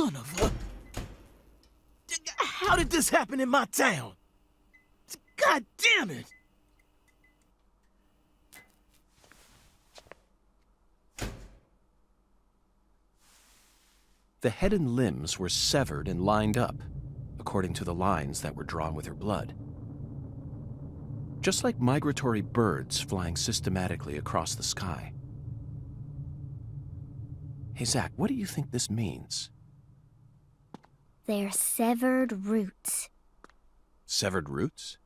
Son of a... How did this happen in my town? God damn it! The head and limbs were severed and lined up, according to the lines that were drawn with her blood. Just like migratory birds flying systematically across the sky. Hey, Zach, what do you think this means? They're severed roots. Severed roots?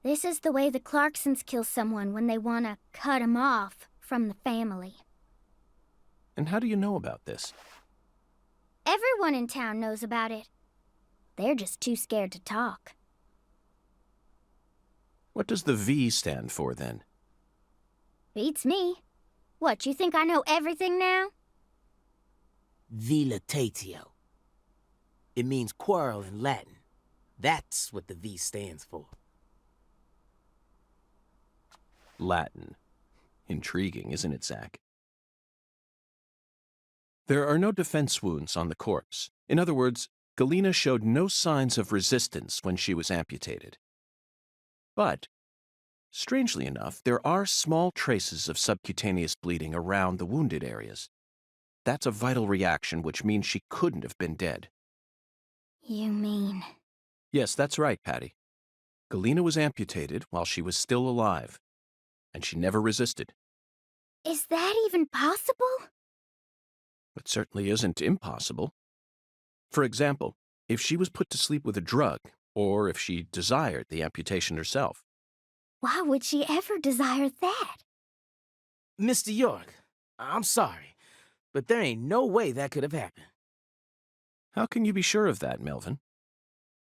This is the way the Clarksons kill someone when they want to cut 'em off from the family. And how do you know about this? Everyone in town knows about it. They're just too scared to talk. What does the V stand for, then? Beats me. What, you think I know everything now? Vilitatio. It means quarrel in Latin. That's what the V stands for. Latin. Intriguing, isn't it, Zach? There are no defense wounds on the corpse. In other words, Galena showed no signs of resistance when she was amputated. But, strangely enough, there are small traces of subcutaneous bleeding around the wounded areas. That's a vital reaction, which means she couldn't have been dead. You mean... Yes, that's right, Patty. Galena was amputated while she was still alive, and she never resisted. Is that even possible? It certainly isn't impossible. For example, if she was put to sleep with a drug, or if she desired the amputation herself. Why would she ever desire that? Mr. York, I'm sorry, but there ain't no way that could have happened. How can you be sure of that, Melvin?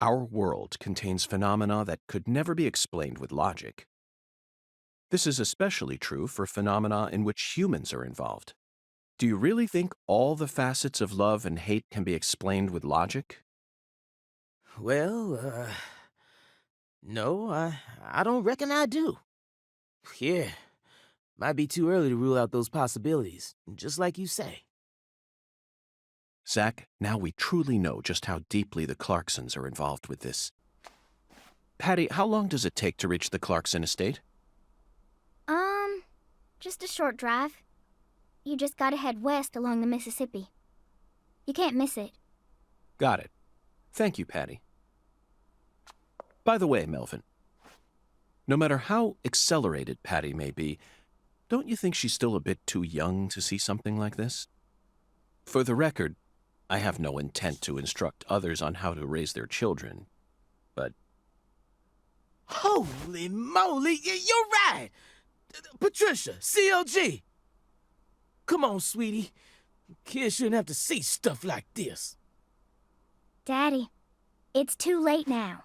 Our world contains phenomena that could never be explained with logic. This is especially true for phenomena in which humans are involved. Do you really think all the facets of love and hate can be explained with logic? Well, no, I don't reckon I do. Yeah, might be too early to rule out those possibilities, just like you say. Zach, now we truly know just how deeply the Clarksons are involved with this. Patty, how long does it take to reach the Clarkson estate? Just a short drive. You just gotta head west along the Mississippi. You can't miss it. Got it. Thank you, Patty. By the way, Melvin, no matter how accelerated Patty may be, don't you think she's still a bit too young to see something like this? For the record, I have no intent to instruct others on how to raise their children, but... Holy moly, you're right! Patricia, CLG! Come on, sweetie. Kids shouldn't have to see stuff like this. Daddy, it's too late now.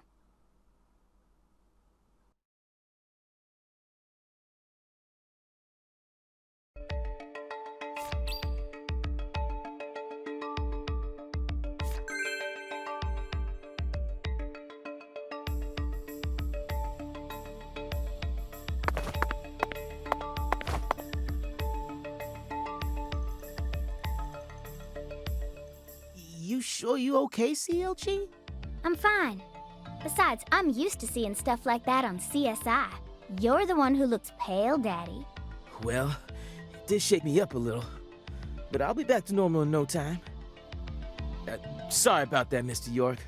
You sure you okay, CLG? I'm fine. Besides, I'm used to seeing stuff like that on CSI. You're the one who looks pale, Daddy. Well, it did shake me up a little, but I'll be back to normal in no time. Sorry about that, Mr. York.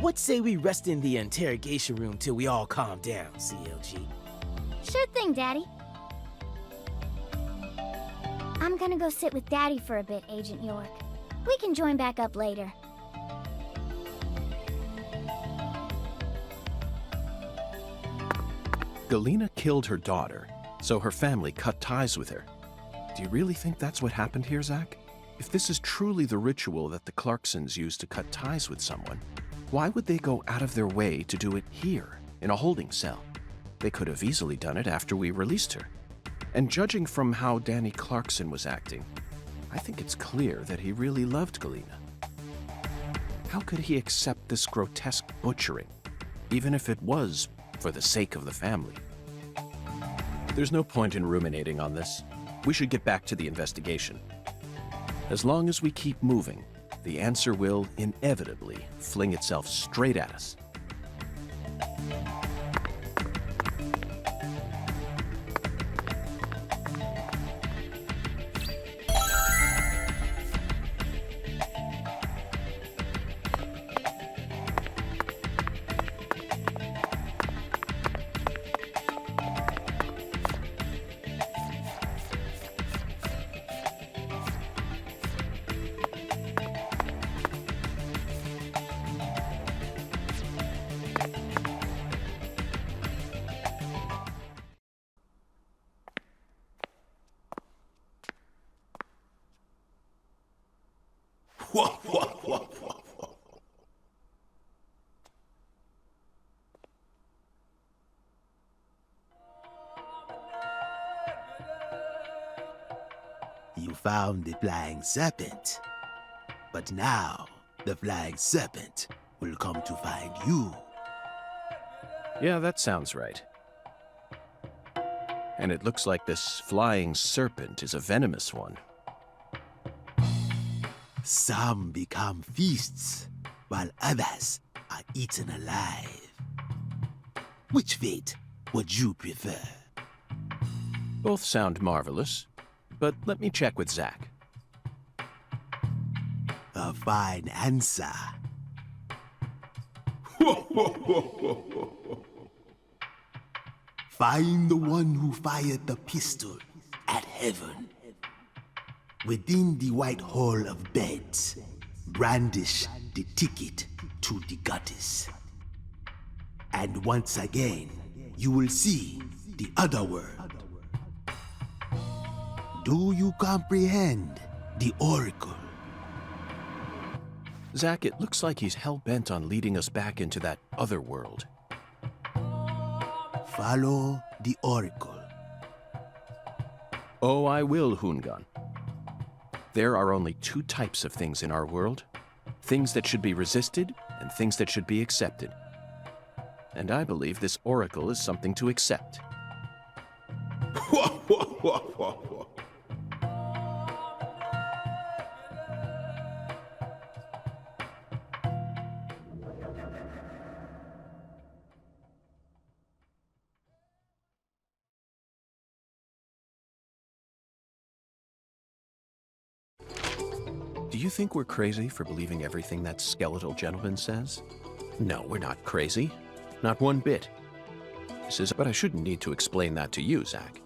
What say we rest in the interrogation room till we all calm down, CLG? Sure thing, Daddy. I'm gonna go sit with Daddy for a bit, Agent York. We can join back up later. Galena killed her daughter, so her family cut ties with her. Do you really think that's what happened here, Zach? If this is truly the ritual that the Clarksons use to cut ties with someone, why would they go out of their way to do it here, in a holding cell? They could have easily done it after we released her. And judging from how Danny Clarkson was acting, I think it's clear that he really loved Galena. How could he accept this grotesque butchering, even if it was for the sake of the family? There's no point in ruminating on this. We should get back to the investigation. As long as we keep moving, the answer will inevitably fling itself straight at us. You found the flying serpent. But now, the flying serpent will come to find you. Yeah, that sounds right. And it looks like this flying serpent is a venomous one. Some become feasts, while others are eaten alive. Which fate would you prefer? Both sound marvelous, but let me check with Zach. A fine answer. Find the one who fired the pistol at heaven. Within the white hall of beds, brandish the ticket to the goddess. And once again, you will see the other world. Do you comprehend the oracle? Zach, it looks like he's hell-bent on leading us back into that other world. Follow the oracle. Oh, I will, Hungan. There are only two types of things in our world. Things that should be resisted and things that should be accepted. And I believe this oracle is something to accept. Do you think we're crazy for believing everything that skeletal gentleman says? No, we're not crazy. Not one bit. But I shouldn't need to explain that to you, Zach.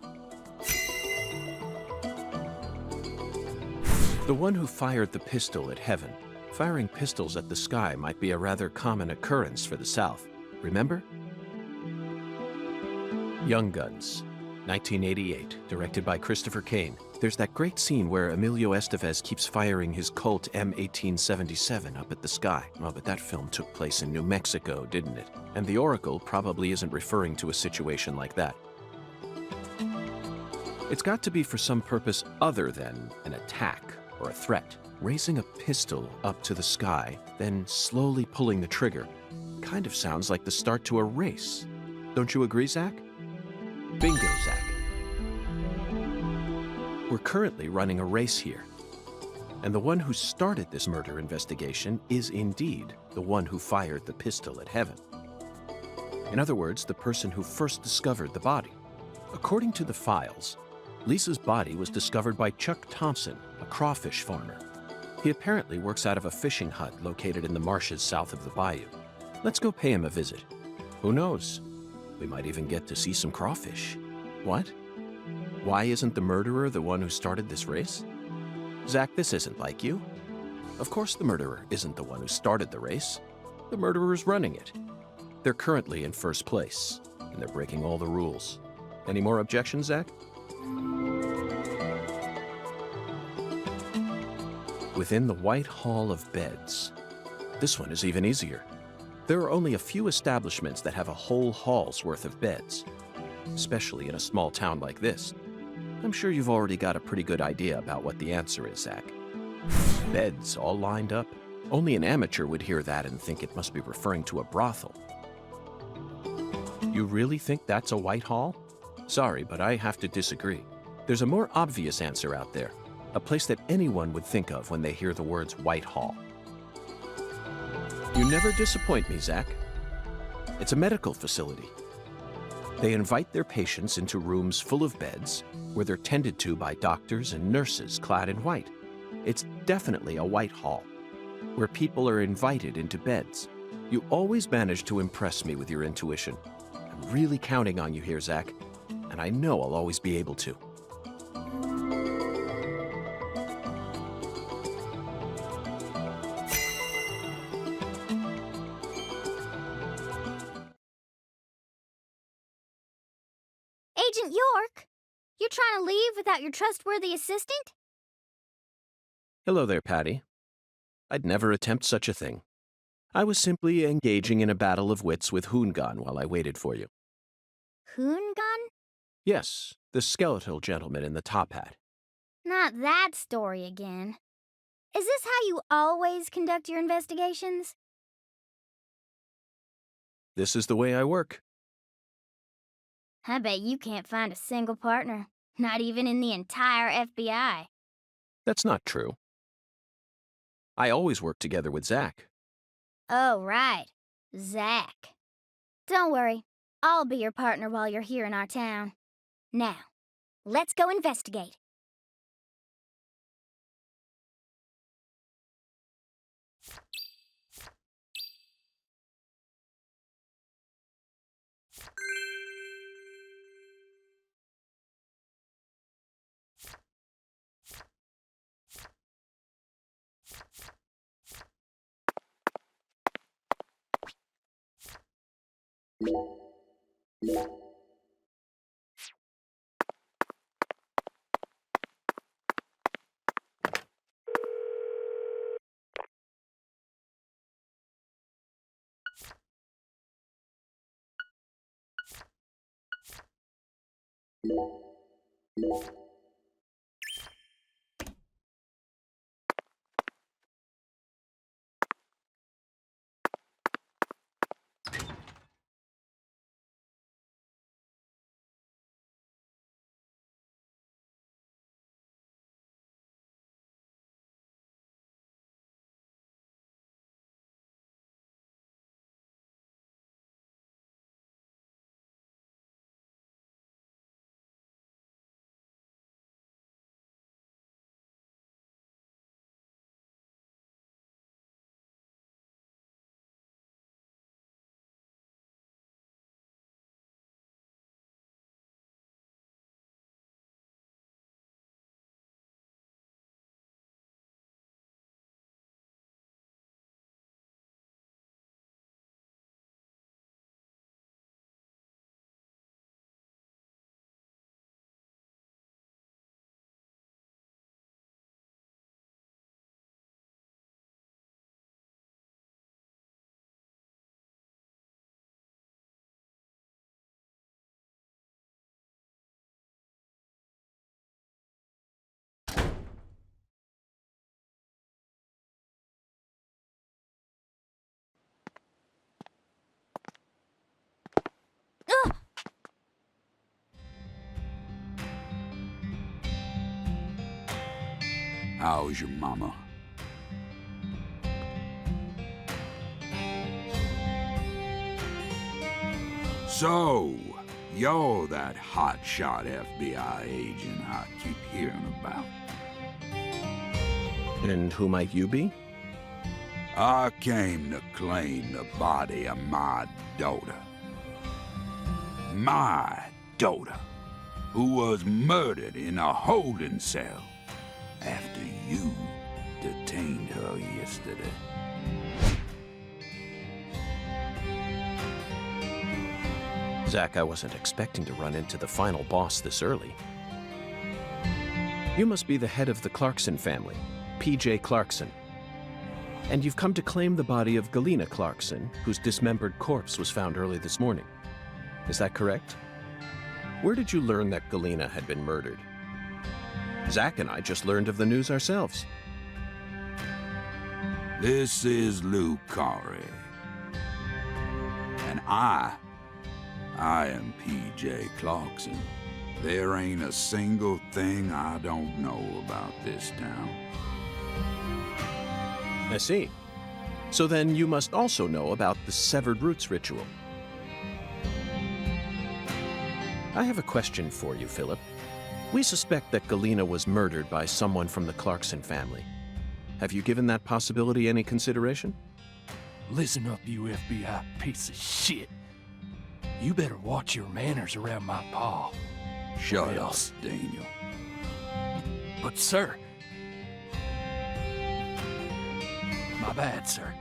The one who fired the pistol at heaven. Firing pistols at the sky might be a rather common occurrence for the South. Remember? Young Guns, 1988, directed by Christopher Kane. There's that great scene where Emilio Estevez keeps firing his Colt M1877 up at the sky. Oh, but that film took place in New Mexico, didn't it? And the Oracle probably isn't referring to a situation like that. It's got to be for some purpose other than an attack or a threat. Raising a pistol up to the sky, then slowly pulling the trigger, kind of sounds like the start to a race. Don't you agree, Zach? Bingo, Zach. We're currently running a race here. And the one who started this murder investigation is indeed the one who fired the pistol at heaven. In other words, the person who first discovered the body. According to the files, Lisa's body was discovered by Chuck Thompson, a crawfish farmer. He apparently works out of a fishing hut located in the marshes south of the bayou. Let's go pay him a visit. Who knows? We might even get to see some crawfish. What? Why isn't the murderer the one who started this race? Zach, this isn't like you. Of course the murderer isn't the one who started the race. The murderer's running it. They're currently in first place, and they're breaking all the rules. Any more objections, Zach? Within the White Hall of Beds. This one is even easier. There are only a few establishments that have a whole hall's worth of beds, especially in a small town like this. I'm sure you've already got a pretty good idea about what the answer is, Zach. Beds all lined up. Only an amateur would hear that and think it must be referring to a brothel. You really think that's a White Hall? Sorry, but I have to disagree. There's a more obvious answer out there. a place that anyone would think of when they hear the words Whitehall. You never disappoint me, Zach. It's a medical facility. They invite their patients into rooms full of beds where they're tended to by doctors and nurses clad in white. It's definitely a white hall, where people are invited into beds. You always manage to impress me with your intuition. I'm really counting on you here, Zach, and I know I'll always be able to. Agent York, you're trying to leave without your trustworthy assistant? Hello there, Patty. I'd never attempt such a thing. I was simply engaging in a battle of wits with Hoongan while I waited for you. Hoongan? Yes, the skeletal gentleman in the top hat. Not that story again. Is this how you always conduct your investigations? This is the way I work. I bet you can't find a single partner, not even in the entire FBI. That's not true. I always work together with Zach. Oh, right. Zach. Don't worry. I'll be your partner while you're here in our town. Now, let's go investigate. Ugh! How's your mama? So, you're that hotshot FBI agent I keep hearing about. And who might you be? I came to claim the body of my daughter. My daughter, who was murdered in a holding cell after you detained her yesterday. Zach, I wasn't expecting to run into the final boss this early. You must be the head of the Clarkson family, P.J. Clarkson. And you've come to claim the body of Galena Clarkson, whose dismembered corpse was found early this morning. Is that correct? Where did you learn that Galena had been murdered? Zach and I just learned of the news ourselves. This is Lou Corey. And I am P.J. Clarkson, There ain't a single thing I don't know about this town. I see. So then you must also know about the Severed Roots ritual. I have a question for you, Philip. We suspect that Galena was murdered by someone from the Clarkson family. Have you given that possibility any consideration? Listen up, you FBI piece of shit. You better watch your manners around my pa. Shut up, Daniel. But, sir... My bad, sir.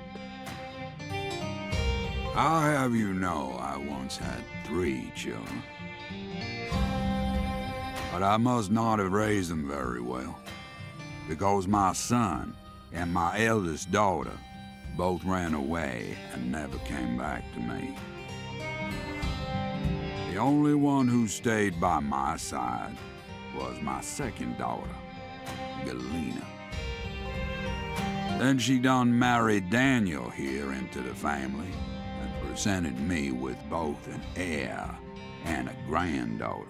I'll have you know I once had 3 children. But I must not have raised them very well, because my son and my eldest daughter both ran away and never came back to me. The only one who stayed by my side was my second daughter, Galena. Then she done married Daniel here into the family and presented me with both an heir and a granddaughter.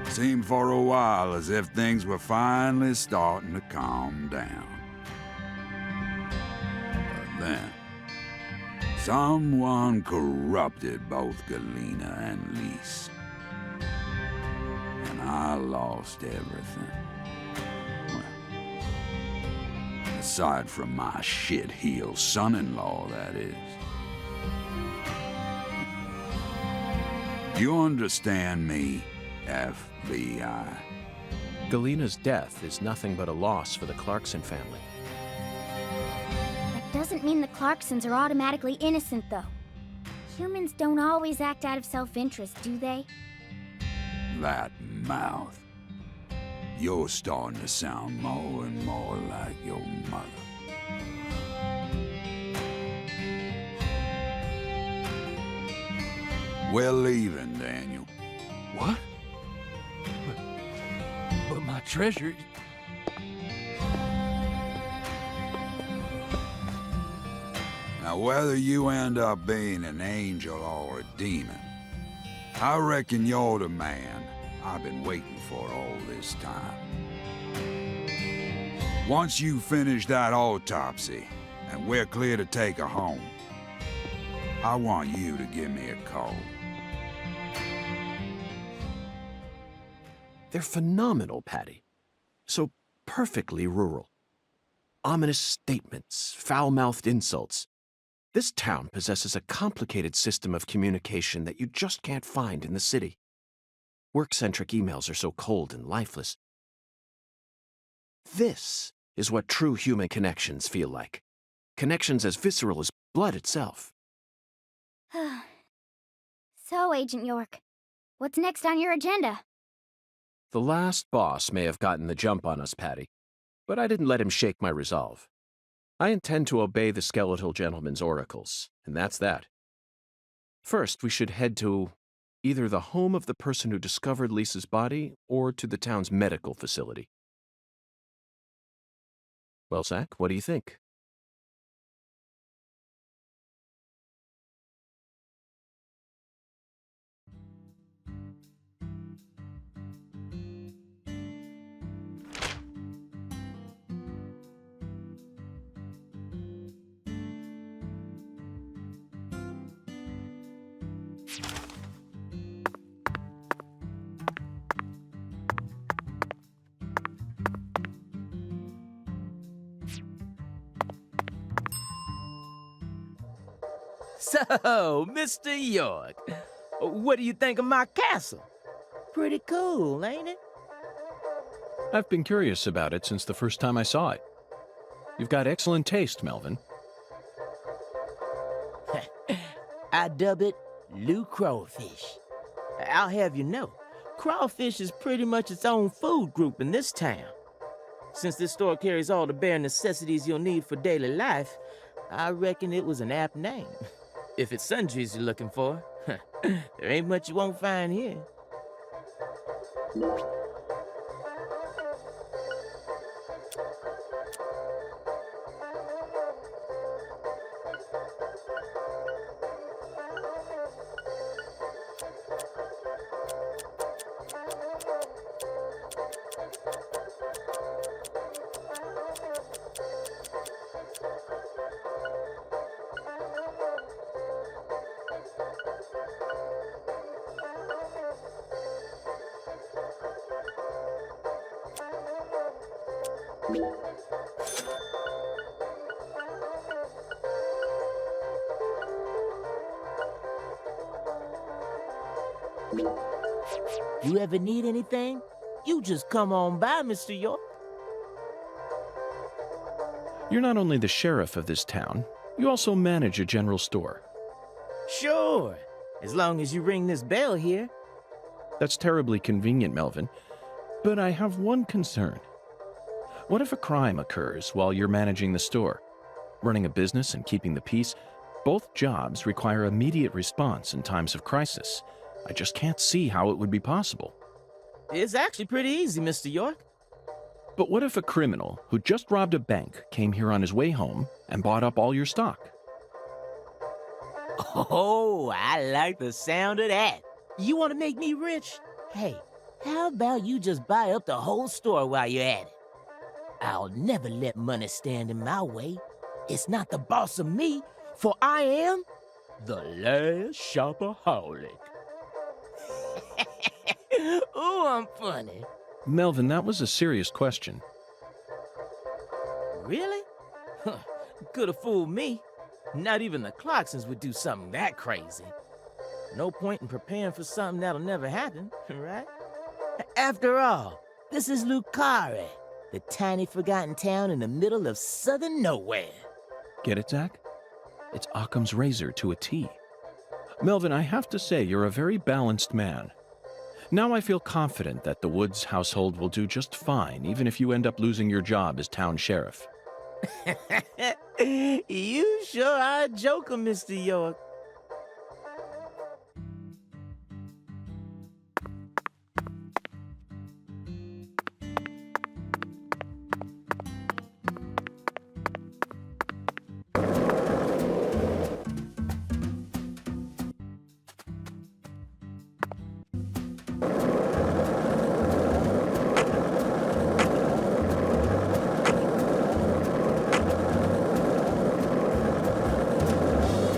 Seemed for a while as if things were finally starting to calm down. But then, someone corrupted both Galena and Lise. And I lost everything. Well, aside from my shit-heel son-in-law, that is. You understand me, FBI? Galena's death is nothing but a loss for the Clarkson family. That doesn't mean the Clarksons are automatically innocent, though. Humans don't always act out of self-interest, do they? That mouth. You're starting to sound more and more like your mother. We're leaving, Daniel. What? But my treasure... Now, whether you end up being an angel or a demon, I reckon you're the man I've been waiting for all this time. Once you finish that autopsy, and we're clear to take her home, I want you to give me a call. They're phenomenal, Patty. So perfectly rural. Ominous statements, foul-mouthed insults. This town possesses a complicated system of communication that you just can't find in the city. Work-centric emails are so cold and lifeless. This is what true human connections feel like. Connections as visceral as blood itself. So, Agent York, what's next on your agenda? The last boss may have gotten the jump on us, Patty, but I didn't let him shake my resolve. I intend to obey the skeletal gentleman's oracles, and that's that. First, we should head to either the home of the person who discovered Lisa's body or to the town's medical facility. Well, Zach, what do you think? So, Mr. York, what do you think of my castle? Pretty cool, ain't it? I've been curious about it since the first time I saw it. You've got excellent taste, Melvin. I dub it Lou Crawfish. I'll have you know, crawfish is pretty much its own food group in this town. Since this store carries all the bare necessities you'll need for daily life, I reckon it was an apt name. If it's sundries you're looking for, there ain't much you won't find here. You ever need anything? You just come on by, Mr. York. You're not only the sheriff of this town, you also manage a general store. Sure, as long as you ring this bell here. That's terribly convenient, Melvin. But I have one concern. What if a crime occurs while you're managing the store? Running a business and keeping the peace, both jobs require immediate response in times of crisis. I just can't see how it would be possible. It's actually pretty easy, Mr. York. But what if a criminal who just robbed a bank came here on his way home and bought up all your stock? Oh, I like the sound of that. You want to make me rich? Hey, how about you just buy up the whole store while you're at it? I'll never let money stand in my way. It's not the boss of me, for I am the last shopaholic. Ooh, I'm funny. Melvin, that was a serious question. Really? Huh, could have fooled me. Not even the Clarksons would do something that crazy. No point in preparing for something that'll never happen, right? After all, this is Lucare, the tiny forgotten town in the middle of southern nowhere. Get it, Zach? It's Occam's razor to a T. Melvin, I have to say you're a very balanced man. Now I feel confident that the Woods household will do just fine, even if you end up losing your job as town sheriff. You sure are a joker, Mr. York.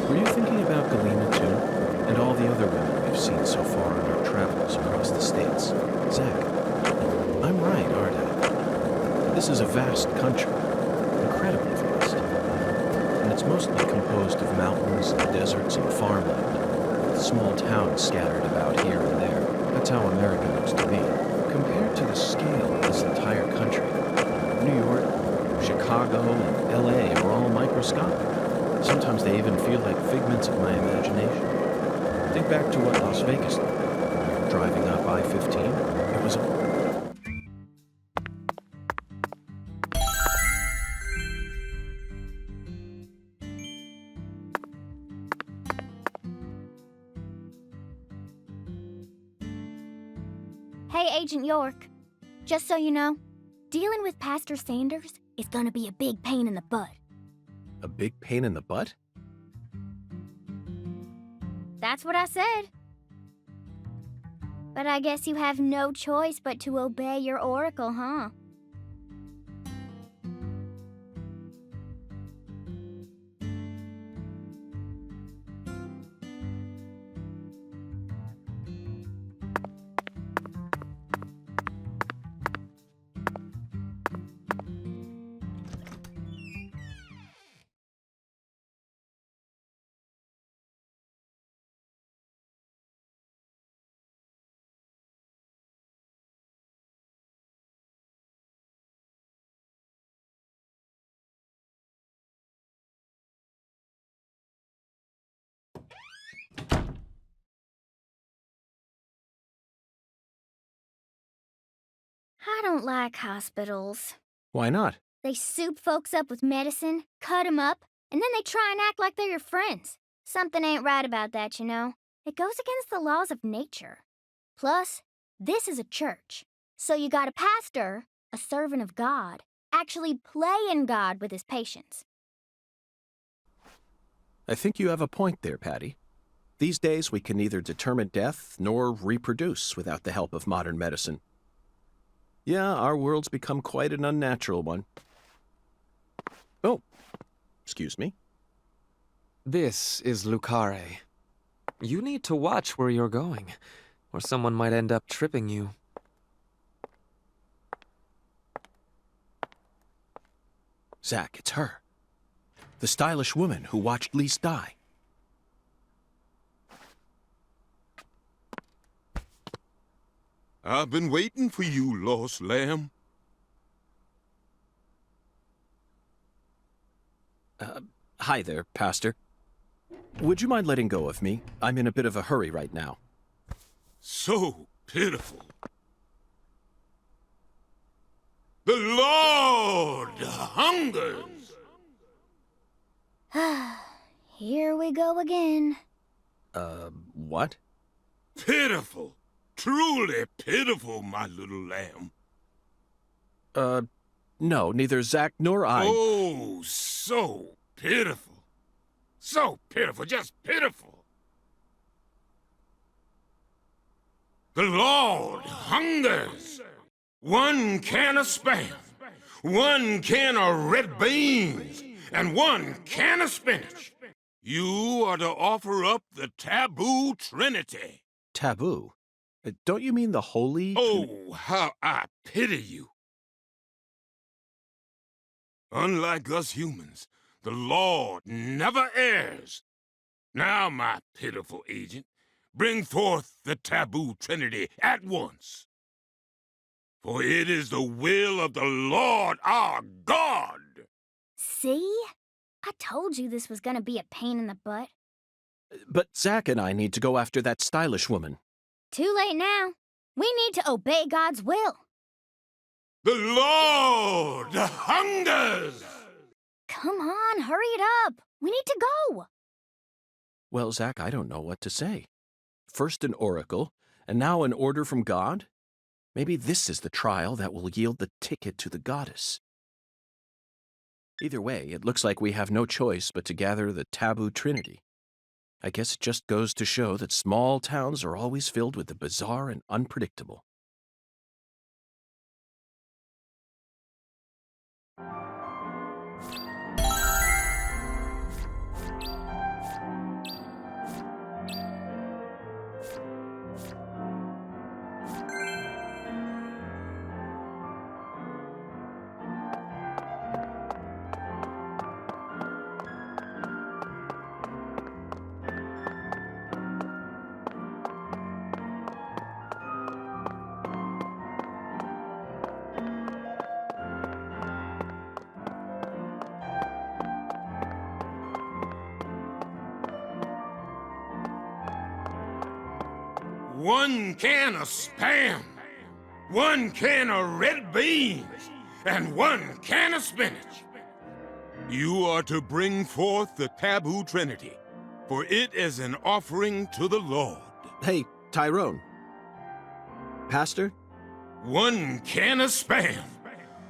Were you thinking about Galena, too? And all the other women we've seen so far on our travels across the states? Zach, I'm right, aren't I? This is a vast country. Incredibly vast. And it's mostly composed of mountains and deserts and farmland, with small towns scattered about here and there. That's how America used to be. Compared to the scale of this entire country, New York, Chicago, and LA are all microscopic. Sometimes they even feel like figments of my imagination. Think back to what Las Vegas looked like when we were driving up I-15. It was Hey, Agent York. Just so you know, dealing with Pastor Sanders is gonna be a big pain in the butt. a big pain in the butt? That's what I said. But I guess you have no choice but to obey your oracle, huh? I don't like hospitals. Why not? They soup folks up with medicine, cut 'em up, and then they try and act like they're your friends. Something ain't right about that, you know. It goes against the laws of nature. Plus, this is a church. So you got a pastor, a servant of God, actually playing God with his patients. I think you have a point there, Patty. These days we can neither determine death nor reproduce without the help of modern medicine. Yeah, our world's become quite an unnatural one. Oh, excuse me. This is Lucare. You need to watch where you're going, or someone might end up tripping you. Zach, it's her. The stylish woman who watched Lise die. I've been waiting for you, lost lamb. Hi there, Pastor. Would you mind letting go of me? I'm in a bit of a hurry right now. So pitiful. The Lord hungers. Here we go again. What? Pitiful. Truly pitiful, my little lamb. No, neither Zach nor I... Oh, so pitiful. So pitiful, just pitiful. The Lord hungers. 1 can of Spam, 1 can of red beans, and 1 can of spinach. You are to offer up the taboo trinity. Taboo? Don't you mean the holy... Oh, how I pity you. Unlike us humans, the Lord never errs. Now, my pitiful agent, bring forth the taboo trinity at once. For it is the will of the Lord our God. See? I told you this was gonna be a pain in the butt. But Zach and I need to go after that stylish woman. Too late now. We need to obey God's will. The Lord hungers! Come on, hurry it up. We need to go. Well, Zach, I don't know what to say. First an oracle, and now an order from God? Maybe this is the trial that will yield the ticket to the goddess. Either way, it looks like we have no choice but to gather the taboo trinity. I guess it just goes to show that small towns are always filled with the bizarre and unpredictable. One can of Spam, 1 can of red beans, and 1 can of spinach. You are to bring forth the taboo trinity, for it is an offering to the Lord. Hey, Tyrone. Pastor? 1 can of Spam,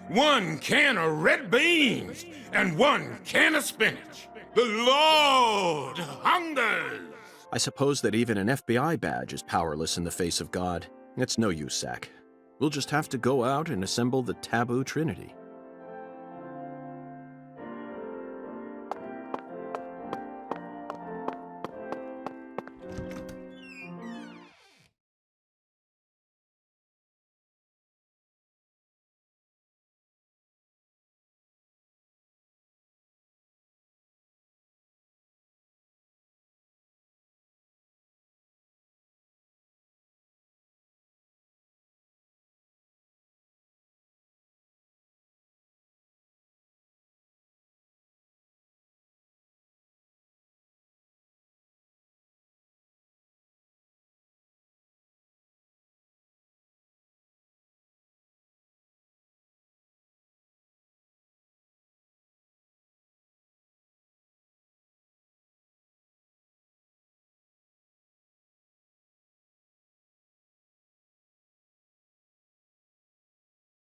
1 can of red beans, and 1 can of spinach. The Lord hungers! I suppose that even an FBI badge is powerless in the face of God. It's no use, Zach. We'll just have to go out and assemble the taboo trinity.